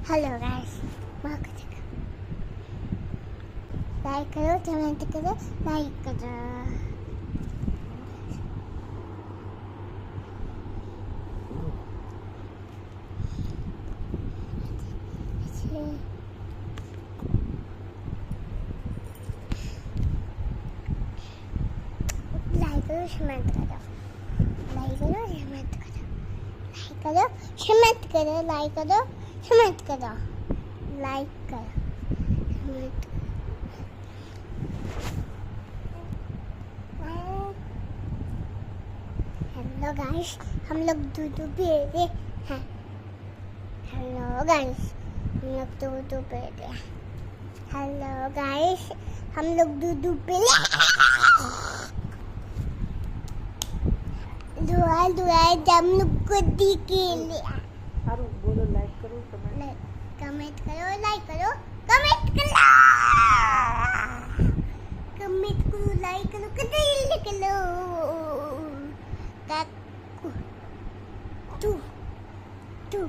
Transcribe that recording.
Hello guys, like करो, comment करो, like करो। लाइक करो, कमेंट करो, लाइक करो, कमेंट करो, लाइक करो, कमेंट करो, लाइक करो, कमेंट करो, लाइक करो, कमेंट। हेलो गाइस, हम लोग दूध पी रहे हैं। हेलो गाइस, हम लोग दूध पी रहे हैं। हेलो गाइस, हम लोग दूध पी रहे हैं। दुआ दुआ हम लोग को दी के लिए। सारू बोलो, लाइक करो, कमेंट करो, लाइक करो, कमेंट करो, कमेंट करो, लाइक करो, कमेंट करो। तू